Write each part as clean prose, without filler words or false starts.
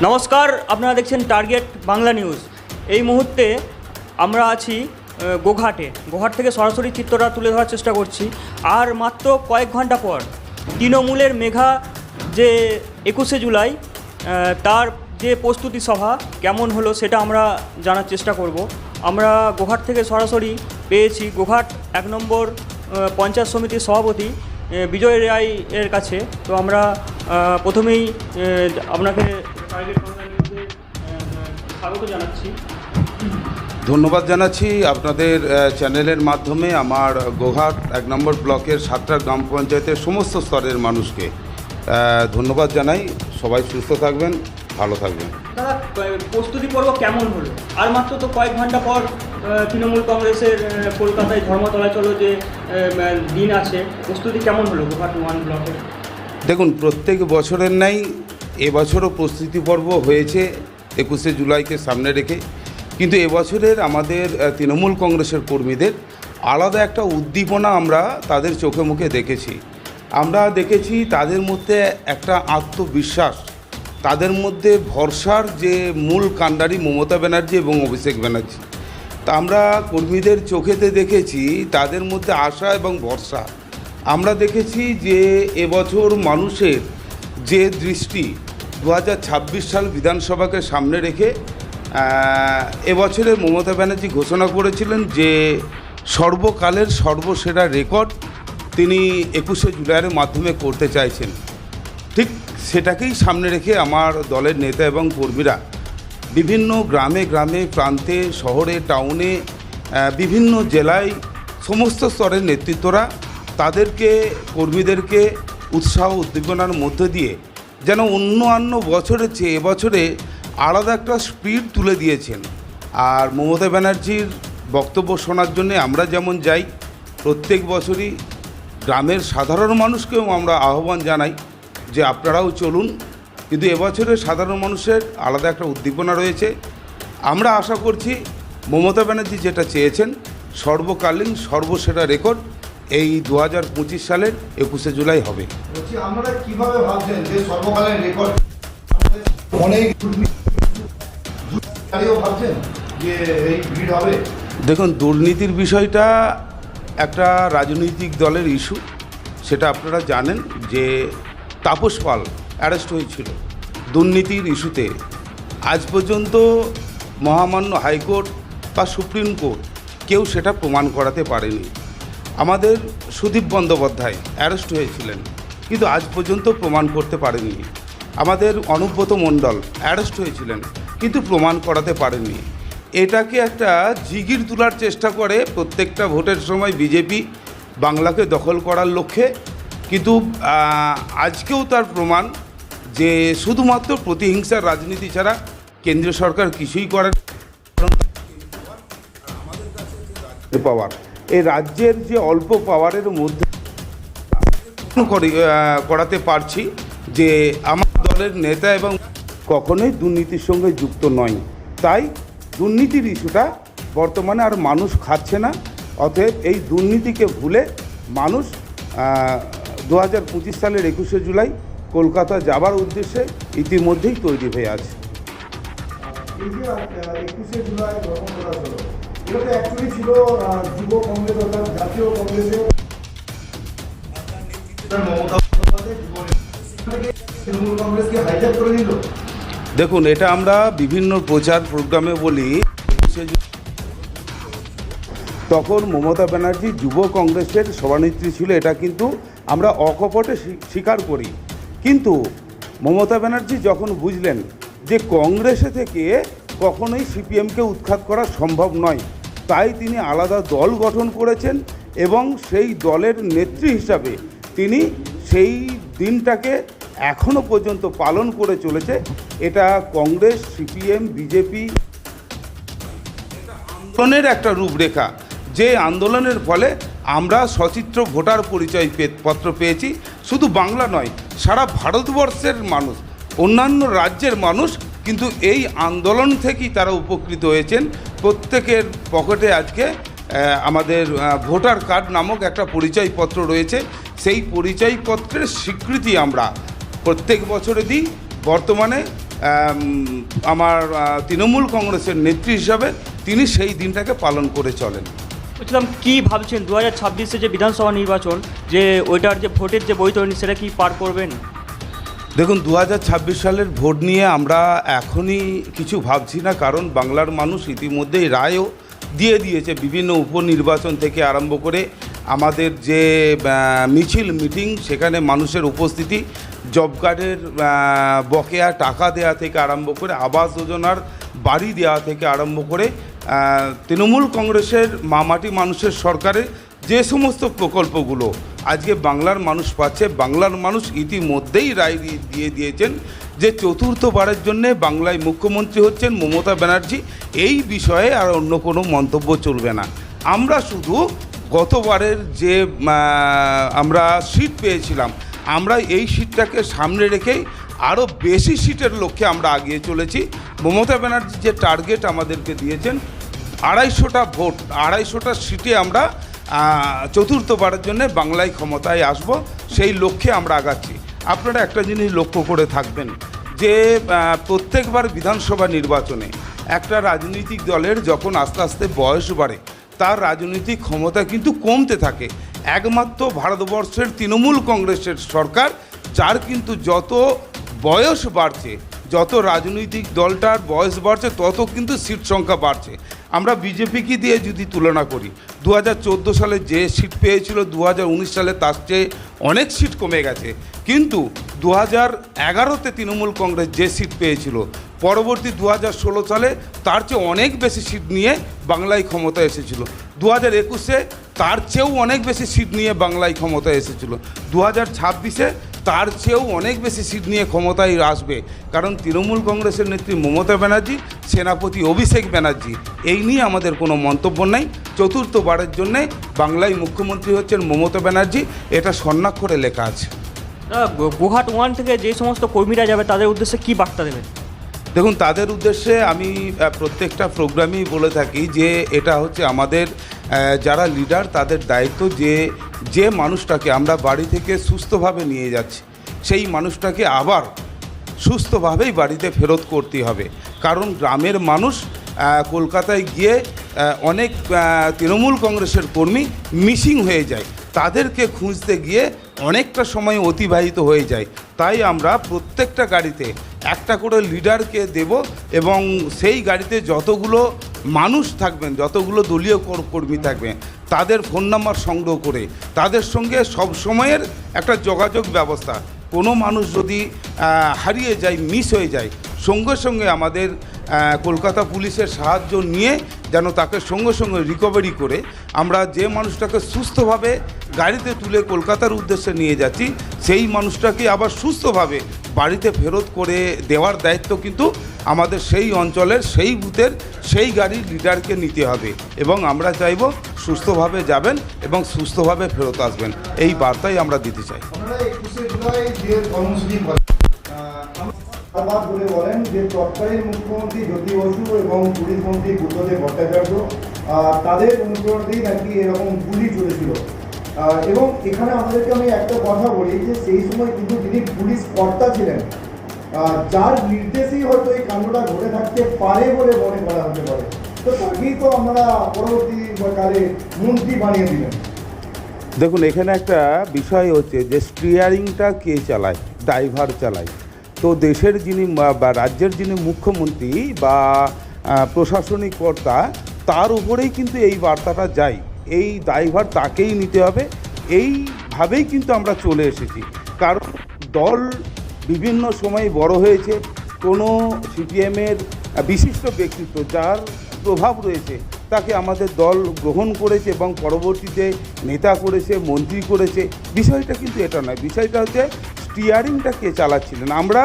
নমস্কার, আপনারা দেখছেন টার্গেট বাংলা নিউজ। এই মুহূর্তে আমরা আছি গোঘাট থেকে সরাসরি চিত্রটা তুলে ধরার চেষ্টা করছি। আর মাত্র কয়েক ঘন্টা পর তৃণমূলের মেঘা যে 21শে জুলাই তার যে প্রস্তুতি সভা কেমন হলো সেটা আমরা জানার চেষ্টা করব। আমরা গোঘাট থেকে সরাসরি পেয়েছি গোঘাট 1 নম্বর পঞ্চায়েত সমিতির সভাপতি বিজয় রায় এর কাছে। তো আমরা প্রথমেই আপনাকে টার্গেট বাংলা নিউজে স্বাগত জানাচ্ছি। ধন্যবাদ জানাচ্ছি আপনাদের চ্যানেলের মাধ্যমে আমার গোঘাট 1 নম্বর ব্লকের 7টা গ্রাম পঞ্চায়েতের সমস্ত স্তরের মানুষকে ধন্যবাদ জানাই। সবাই সুস্থ থাকবেন, ভালো থাকবেন। দাদা, প্রস্তুতি পর্ব কেমন হলো? আর মাত্র তো কয়েক ঘন্টা পর তৃণমূল কংগ্রেসের কলকাতায় ধর্মতলায় চলো যে দিন আছে, প্রস্তুতি কেমন হলো গোঘাট 1 ব্লকের? দেখুন, প্রত্যেক বছরের ন্যায় এবছরও প্রস্তুতি পর্ব হয়েছে 21শে জুলাইকে সামনে রেখে। কিন্তু এবছরের আমাদের তৃণমূল কংগ্রেসের কর্মীদের আলাদা একটা উদ্দীপনা আমরা তাদের চোখে মুখে দেখেছি। আমরা দেখেছি তাদের মধ্যে একটা আত্মবিশ্বাস, তাদের মধ্যে ভরসার যে মূল কাণ্ডারি মমতা ব্যানার্জি এবং অভিষেক ব্যানার্জি। তা আমরা কর্মীদের চোখেতে দেখেছি তাদের মধ্যে আশা এবং ভরসা। আমরা দেখেছি যে এবছর মানুষের যে দৃষ্টি 2026 সাল বিধানসভাকে সামনে রেখে এবছরে মমতা ব্যানার্জি ঘোষণা করেছিলেন যে সর্বকালের সর্বসেরা রেকর্ড তিনি 21শে জুলাইয়ের মাধ্যমে করতে চাইছেন। ঠিক সেটাকেই সামনে রেখে আমার দলের নেতা এবং কর্মীরা বিভিন্ন গ্রামে গ্রামে, প্রান্তে, শহরে, টাউনে, বিভিন্ন জেলায় সমস্ত স্তরের নেতৃত্বরা তাদেরকে, কর্মীদেরকে উৎসাহ উদ্দীপনার মধ্য দিয়ে যেন অন্য বছরের চেয়ে এবছরে আলাদা একটা স্পিড তুলে দিয়েছেন। আর মমতা ব্যানার্জির বক্তব্য শোনার জন্য আমরা যেমন যাই, প্রত্যেক বছরই গ্রামের সাধারণ মানুষকেও আমরা আহ্বান জানাই যে আপনারাও চলুন। কিন্তু এবছরে সাধারণ মানুষের আলাদা একটা উদ্দীপনা রয়েছে। আমরা আশা করছি মমতা ব্যানার্জি যেটা চেয়েছেন সর্বকালীন সর্বসেরা রেকর্ড এই 2025 সালের 21শে জুলাই হবে। আমরা কিভাবে ভাবছেন যে সর্বকালীন রেকর্ড অনেক ভাবছেন যে এই ভিড় হবে? দেখুন, দুর্নীতির বিষয়টা একটা রাজনৈতিক দলের ইস্যু, সেটা আপনারা জানেন যে তাপস পাল অ্যারেস্ট হয়েছিল দুর্নীতির ইস্যুতে। আজ পর্যন্ত মহামান্য হাইকোর্ট বা সুপ্রিম কোর্ট কেউ সেটা প্রমাণ করাতে পারেনি। আমাদের সুদীপ বন্দ্যোপাধ্যায় অ্যারেস্ট হয়েছিলেন কিন্তু আজ পর্যন্ত প্রমাণ করতে পারেনি। আমাদের অনুব্রত মণ্ডল অ্যারেস্ট হয়েছিলেন কিন্তু প্রমাণ করাতে পারেনি। এটাকে একটা জিগির তোলার চেষ্টা করে প্রত্যেকটা ভোটের সময় বিজেপি বাংলাকে দখল করার লক্ষ্যে। কিন্তু আজকেও তার প্রমাণ যে শুধুমাত্র প্রতিহিংসার রাজনীতি ছাড়া কেন্দ্রীয় সরকার কিছুই করে পাওয়ার, এই রাজ্যের যে অল্প পাওয়ারের মধ্যে করাতে পারছি যে আমার দলের নেতা এবং কখনোই দুর্নীতির সঙ্গে যুক্ত নয়। তাই দুর্নীতির ইস্যুটা বর্তমানে আর মানুষ খাচ্ছে না। অতএব এই দুর্নীতিকে ভুলে মানুষ 2025 সালের 21শে জুলাই কলকাতা যাবার উদ্দেশ্যে ইতিমধ্যেই তৈরি হয়ে আছে। এই যে 21শে জুলাই গ্রহণ করা হলো, এটা তো অ্যাকচুয়ালি ছিল যুব কংগ্রেস অর্থাৎ জাতীয় কংগ্রেসের তৃণমূল কংগ্রেসকে হাইজ্যাক করে নিল। দেখুন, এটা আমরা বিভিন্ন প্রচার প্রোগ্রামে বলি, তখন মমতা ব্যানার্জি যুব কংগ্রেসের সভানেত্রী ছিল, এটা কিন্তু আমরা অকপটে স্বীকার করি। কিন্তু মমতা ব্যানার্জি যখন বুঝলেন যে কংগ্রেসে থেকে কখনোই সিপিএমকে উৎখাত করা সম্ভব নয়, তাই তিনি আলাদা দল গঠন করেছেন এবং সেই দলের নেত্রী হিসাবে তিনি সেই দিনটাকে এখনও পর্যন্ত পালন করে চলেছে। এটা কংগ্রেস, সিপিএম, বিজেপি আন্দোলনের একটা রূপরেখা, যে আন্দোলনের ফলে আমরা সচিত্র ভোটার পরিচয় পত্র পেয়েছি। শুধু বাংলা নয়, সারা ভারতবর্ষের মানুষ, অন্যান্য রাজ্যের মানুষ কিন্তু এই আন্দোলন থেকেই তারা উপকৃত হয়েছেন। প্রত্যেকের পকেটে আজকে আমাদের ভোটার কার্ড নামক একটা পরিচয়পত্র রয়েছে। সেই পরিচয়পত্রের স্বীকৃতি আমরা প্রত্যেক বছরে দিই। বর্তমানে আমার তৃণমূল কংগ্রেসের নেত্রী হিসাবে তিনি সেই দিনটাকে পালন করে চলেন। বলছিলাম কী ভাবছেন 2026-এ যে বিধানসভা নির্বাচন, যে ওইটার যে ভোটের যে বৈতরণী সেটা কি পার করবেন? দেখুন 2026 সালের ভোট নিয়ে আমরা এখনই কিছু ভাবছি না, কারণ বাংলার মানুষ ইতিমধ্যেই রায়ও দিয়ে দিয়েছে। বিভিন্ন উপনির্বাচন থেকে আরম্ভ করে আমাদের যে মিছিল মিটিং, সেখানে মানুষের উপস্থিতি, জব কার্ডের বকেয়া টাকা দেওয়া থেকে আরম্ভ করে আবাস যোজনার বাড়ি দেওয়া থেকে আরম্ভ করে তৃণমূল কংগ্রেসের মামাটি মানুষের সরকারের যে সমস্ত প্রকল্পগুলো আজকে বাংলার মানুষ পাচ্ছে, বাংলার মানুষ ইতিমধ্যেই রায় দিয়ে দিয়েছেন যে চতুর্থবারের জন্যে বাংলায় মুখ্যমন্ত্রী হচ্ছেন মমতা ব্যানার্জি। এই বিষয়ে আর অন্য কোনো মন্তব্য চলবে না। আমরা শুধু গতবারের যে আমরা সিট পেয়েছিলাম, আমরা এই সিটটাকে সামনে রেখেই আরও বেশি সিটের লক্ষ্যে আমরা এগিয়ে চলেছি। মমতা ব্যানার্জি যে টার্গেট আমাদেরকে দিয়েছেন 250টা ভোট, 250টা সিটে আমরা চতুর্থবারের জন্য বাংলায় ক্ষমতায় আসব, সেই লক্ষ্যে আমরা আগাচ্ছি। আপনারা একটা জিনিস লক্ষ্য করে থাকবেন যে প্রত্যেকবার বিধানসভা নির্বাচনে একটা রাজনৈতিক দলের যখন আস্তে আস্তে বয়স বাড়ে, তার রাজনৈতিক ক্ষমতা কিন্তু কমতে থাকে। একমাত্র ভারতবর্ষের তৃণমূল কংগ্রেসের সরকার, যার কিন্তু যত বয়স বাড়ছে, যত রাজনৈতিক দলটার বয়স বাড়ছে, তত কিন্তু সিট সংখ্যা বাড়ছে। আমরা বিজেপিকে দিয়ে যদি তুলনা করি, 2014 সালে যে সিট পেয়েছিল 2019 সালে তার চেয়ে অনেক সিট কমে গেছে। কিন্তু 2011-তে তৃণমূল কংগ্রেস যে সিট পেয়েছিল, পরবর্তী 2016 সালে তার চেয়ে অনেক বেশি সিট নিয়ে বাংলায় ক্ষমতা এসেছিল। 2021-এ তার চেয়েও অনেক বেশি সিট নিয়ে বাংলায় ক্ষমতা এসেছিল। 2026-এ তার চেয়েও অনেক বেশি সিট নিয়ে ক্ষমতায় আসবে, কারণ তৃণমূল কংগ্রেসের নেত্রী মমতা ব্যানার্জি, সেনাপতি অভিষেক ব্যানার্জি। এই নিয়ে আমাদের কোনো মন্তব্য নাই। চতুর্থবারের জন্যে বাংলায় মুখ্যমন্ত্রী হচ্ছেন মমতা ব্যানার্জি, এটা স্বর্ণাক্ষরে লেখা আছে। গোঘাট 1 থেকে যে সমস্ত কর্মীরা যাবে তাদের উদ্দেশ্যে কি বার্তা দেবেন? দেখুন, তাদের উদ্দেশ্যে আমি প্রত্যেকটা প্রোগ্রামেই বলে থাকি যে এটা হচ্ছে আমাদের যারা লিডার, তাদের দায়িত্ব যে মানুষটাকে আমরা বাড়ি থেকে সুস্থভাবে নিয়ে যাচ্ছি, সেই মানুষটাকে আবার সুস্থভাবেই বাড়িতে ফেরত করতে হবে। কারণ গ্রামের মানুষ কলকাতায় গিয়ে অনেক তৃণমূল কংগ্রেসের কর্মী মিসিং হয়ে যায়, তাদেরকে খুঁজতে গিয়ে অনেকটা সময় অতিবাহিত হয়ে যায়। তাই আমরা প্রত্যেকটা গাড়িতে একটা করে লিডারকে দেব, এবং সেই গাড়িতে যতগুলো মানুষ থাকবেন, যতগুলো দলীয় কর্মী থাকবেন, তাদের ফোন নাম্বার সংগ্রহ করে তাদের সঙ্গে সব সময়ের একটা যোগাযোগ ব্যবস্থা। কোনো মানুষ যদি হারিয়ে যায়, মিস হয়ে যায়, সঙ্গে সঙ্গে আমাদের কলকাতা পুলিশের সাহায্য নিয়ে যেন তাকে সঙ্গে সঙ্গে রিকভারি করে আমরা যে মানুষটাকে সুস্থভাবে গাড়িতে তুলে কলকাতার উদ্দেশ্যে নিয়ে যাচ্ছি, সেই মানুষটাকে আবার সুস্থভাবে বাড়িতে ফেরত করে দেওয়ার দায়িত্ব কিন্তু আমাদের সেই অঞ্চলের, সেই বুথের, সেই গাড়ির লিডারকে নিতে হবে। এবং আমরা চাইব সুস্থভাবে যাবেন এবং সুস্থভাবে ফেরত আসবেন, এই বার্তাই আমরা দিতে চাই। আপনারা 21শে জুলাই যে কর্মসূচি আবার বলে বলেন যে তৎকালীন মুখ্যমন্ত্রী জ্যোতি বসু এবং পুলিশ মন্ত্রী বুদ্ধদেব ভট্টাচার্য তাদের অনুপ্রেরণাতেই নাকি এরকম গুলি চলেছিল। এবং এখানে আমাদেরকে আমি একটা কথা বলি যে সেই সময় কিন্তু যিনি পুলিশ কর্তা ছিলেন, যার নির্দেশেই হয়তো এই কাণ্ডটা ঘটে থাকতে পারে বলে মনে করা হতে পারে, তো তাকেই তো আমরা পরবর্তীকালে মন্ত্রী বানিয়ে দিলেন। দেখুন, এখানে একটা বিষয় হচ্ছে যে স্টিয়ারিংটা কে চালায়, ড্রাইভার চালায়। তো দেশের যিনি বা রাজ্যের যিনি মুখ্যমন্ত্রী বা প্রশাসনিক কর্তা, তার উপরেই কিন্তু এই বার্তাটা যায়, এই ড্রাইভার তাকেই নিতে হবে। এইভাবেই কিন্তু আমরা চলে এসেছি, কারণ দল বিভিন্ন সময় বড় হয়েছে। কোনো সিপিএমের বিশিষ্ট ব্যক্তিত্ব, যার প্রভাব রয়েছে, তাকে আমাদের দল গ্রহণ করেছে এবং পরবর্তীতে নেতা করেছে, মন্ত্রী করেছে। বিষয়টা কিন্তু এটা নয়, বিষয়টা হচ্ছে স্টিয়ারিংটা কে চালাচ্ছিলেন। আমরা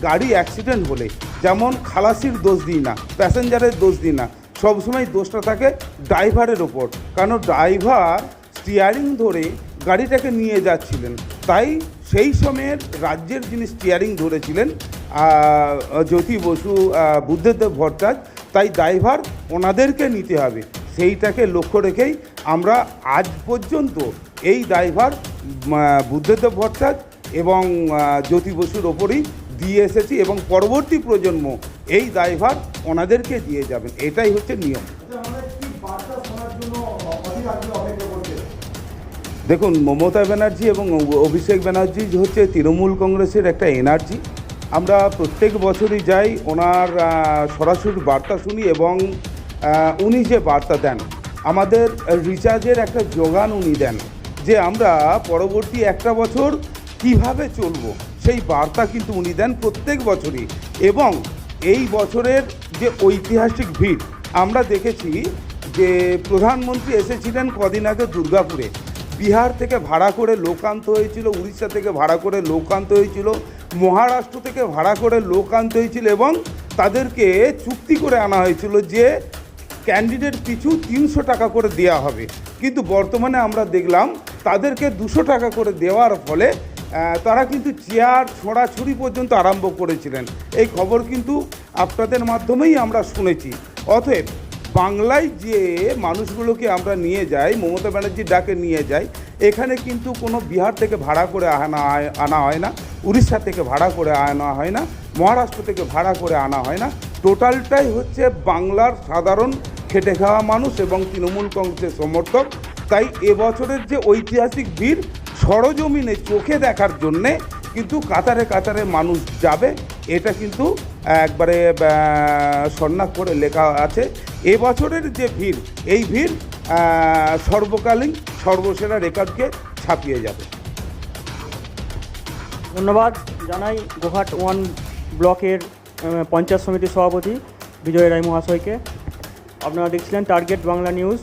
গাড়ি অ্যাক্সিডেন্ট হলে যেমন খালাসির দোষ দিই না, প্যাসেঞ্জারের দোষ দিই না, সবসময় দোষটা থাকে ড্রাইভারের ওপর, কারণ ড্রাইভার স্টিয়ারিং ধরে গাড়িটাকে নিয়ে যাচ্ছিলেন। তাই সেই সময়ের রাজ্যের যিনি স্টিয়ারিং ধরেছিলেন জ্যোতি বসু, বুদ্ধদেব ভট্টাচার্য, তাই ড্রাইভার ওনাদেরকে নিতে হবে। সেইটাকে লক্ষ্য রেখেই আমরা আজ পর্যন্ত এই ড্রাইভার বুদ্ধদেব ভট্টাচার্য এবং জ্যোতি বসুর ওপরই দিয়ে এসেছি এবং পরবর্তী প্রজন্ম এই দায়ভার ওনাদেরকে দিয়ে যাবেন, এটাই হচ্ছে নিয়ম। আচ্ছা, আমাদের কি বার্তা শোনার জন্য অধীর আগ্রহে অপেক্ষা করছে? দেখুন, মমতা ব্যানার্জি এবং অভিষেক ব্যানার্জি হচ্ছে তৃণমূল কংগ্রেসের একটা এনার্জি। আমরা প্রত্যেক বছরই যাই, ওনার সরাসরি বার্তা শুনি এবং উনি যে বার্তা দেন, আমাদের রিচার্জের একটা যোগান উনি দেন, যে আমরা পরবর্তী একটা বছর কিভাবে চলবো, সেই বার্তা কিন্তু উনি দেন প্রত্যেক বছরই। এবং এই বছরের যে ঐতিহাসিক ভিড় আমরা দেখেছি, যে প্রধানমন্ত্রী এসেছিলেন কদিন আগে দুর্গাপুরে, বিহার থেকে ভাড়া করে লোক আনতে হয়েছিল, উড়িষ্যা থেকে ভাড়া করে লোক আনতে হয়েছিল, মহারাষ্ট্র থেকে ভাড়া করে লোক আনতে হয়েছিল এবং তাদেরকে চুক্তি করে আনা হয়েছিল যে ক্যান্ডিডেট পিছু 300 টাকা করে দেওয়া হবে। কিন্তু বর্তমানে আমরা দেখলাম তাদেরকে 200 টাকা করে দেওয়ার ফলে তারা কিন্তু চেয়ার ছোঁড়াছুড়ি পর্যন্ত আরম্ভ করেছিলেন। এই খবর কিন্তু আপনাদের মাধ্যমেই আমরা শুনেছি। অতএব বাংলায় যে মানুষগুলোকে আমরা নিয়ে যাই, মমতা ব্যানার্জির ডাকে নিয়ে যাই, এখানে কিন্তু কোনো বিহার থেকে ভাড়া করে আনা হয় না, উড়িষ্যা থেকে ভাড়া করে আনা হয় না, মহারাষ্ট্র থেকে ভাড়া করে আনা হয় না। টোটালটাই হচ্ছে বাংলার সাধারণ খেটে খাওয়া মানুষ এবং তৃণমূল কংগ্রেসের সমর্থক। তাই এবছরের যে ঐতিহাসিক ভিড় সরজমিনে চোখে দেখার জন্যে কিন্তু কাতারে কাতারে মানুষ যাবে, এটা কিন্তু একবারে শনাক্ত করে লেখা আছে। এবছরের যে ভিড়, এই ভিড় সর্বকালীন সর্বসেরা রেকর্ডকে ছাপিয়ে যাবে। ধন্যবাদ জানাই গোঘাট 1 ব্লকের পঞ্চায়েত সমিতির সভাপতি বিজয় রায় মহাশয়কে। আপনারা দেখছিলেন টার্গেট বাংলা নিউজ।